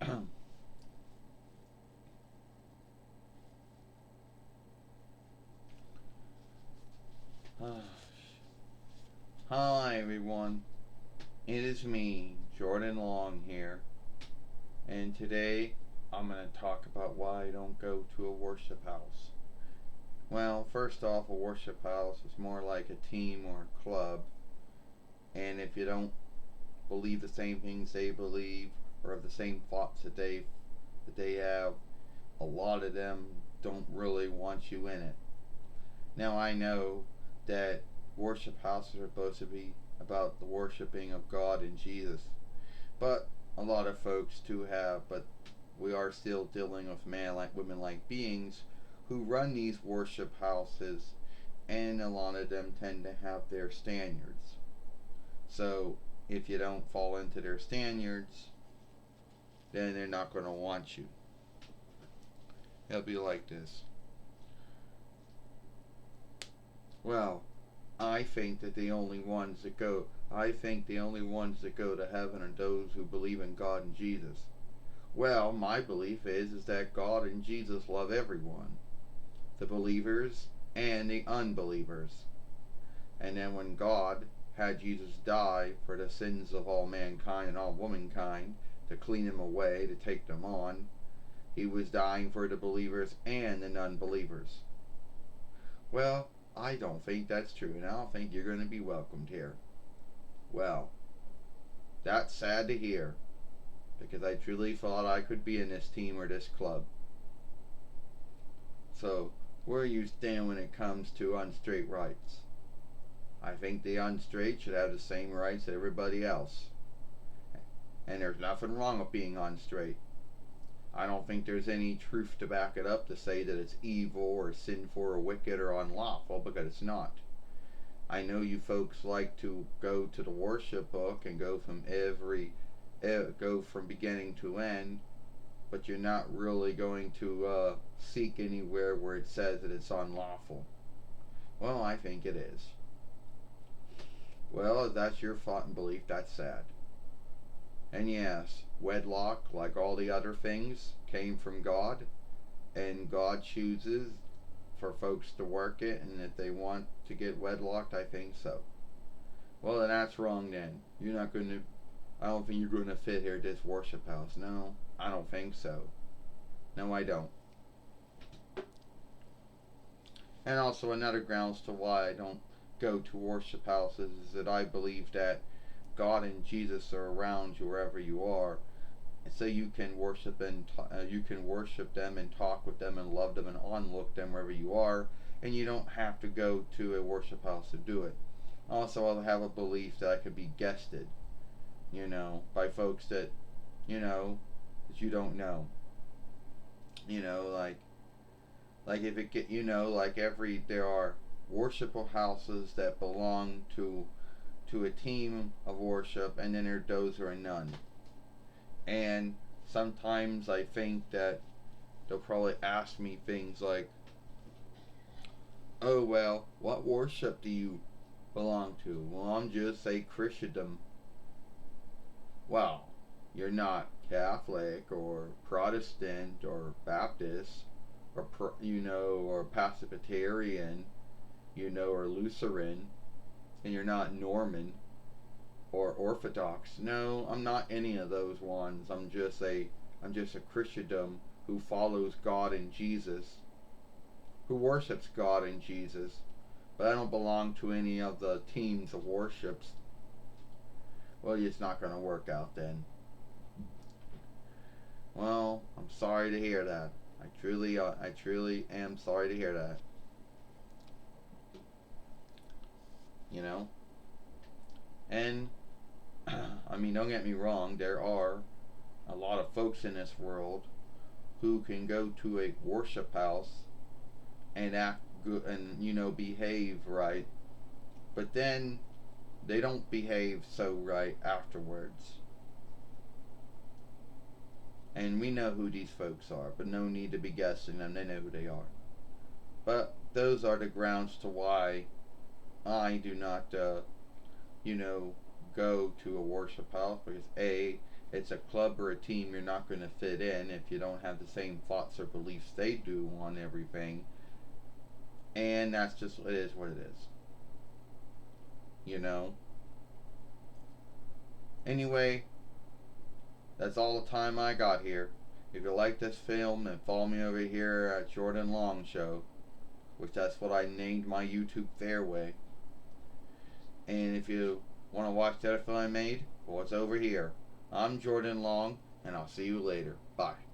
Hi everyone, it is me, Jordan Long here, and today I'm going to talk about why I don't go to a worship house. Well, first off, a worship house is more like a team or a club, and if you don't believe the same things they believe or have the same thoughts that they have, a lot of them don't really want you in it. Now I know that worship houses are supposed to be about the worshiping of God and Jesus, but a lot of folks do have, but we are still dealing with man like women like beings who run these worship houses, and a lot of them tend to have their standards. So if you don't fall into their standards, then they're not going to want you. It'll be like this. Well, I think the only ones that go to heaven are those who believe in God and Jesus. Well, my belief is that God and Jesus love everyone, the believers and the unbelievers. And then when God had Jesus die for the sins of all mankind and all womankind, to clean them away, to take them on, he was dying for the believers and the non-believers. Well, I don't think that's true, and I don't think you're going to be welcomed here. Well, that's sad to hear, because I truly thought I could be in this team or this club. So, where do you stand when it comes to unstraight rights? I think the unstraight should have the same rights as everybody else. And there's nothing wrong with being unstraight. I don't think there's any truth to back it up to say that it's evil or sinful or wicked or unlawful, because it's not. I know you folks like to go to the worship book and go from beginning to end, but you're not really going to seek anywhere where it says that it's unlawful. Well, I think it is. Well, if that's your thought and belief, that's sad. And yes, wedlock, like all the other things, came from God, and God chooses for folks to work it, and if they want to get wedlocked, I think so. Well, then that's wrong then. You're not going to, I don't think you're going to fit here at this worship house. No, I don't think so. No, I don't. And also, another grounds to why I don't go to worship houses is that I believe that God and Jesus are around you wherever you are, so you can worship them and talk with them and love them and onlook them wherever you are, and you don't have to go to a worship house to do it. Also, I have a belief that I could be guested, by folks that that you don't know. Like if it get like every there are worshipful houses that belong to a team of worship, and then there are those who are none. And sometimes I think that they'll probably ask me things like, "Oh well, what worship do you belong to?" Well, I'm just a Christendom. Well, you're not Catholic or Protestant or Baptist or Presbyterian, or Lutheran, and you're not Norman or Orthodox. No, I'm not any of those ones. I'm just a Christendom who follows God and Jesus, who worships God and Jesus, but I don't belong to any of the teams of worships. Well, it's not going to work out then. Well, I'm sorry to hear that. I truly am sorry to hear that. You know, and I mean, don't get me wrong. There are a lot of folks in this world who can go to a worship house and act good and behave right, but then they don't behave so right afterwards. And we know who these folks are, but no need to be guessing them. They know who they are. But those are the grounds to why I do not, you know, go to a worship house, because A, It's a club or a team you're not going to fit in if you don't have the same thoughts or beliefs they do on everything. And that's just, it is what it is. You know? Anyway, that's all the time I got here. If you like this film, then follow me over here at Jordan Long Show, which that's what I named my YouTube Fairway. And if you want to watch the other film I made, well, it's over here. I'm Jordan Long, and I'll see you later. Bye.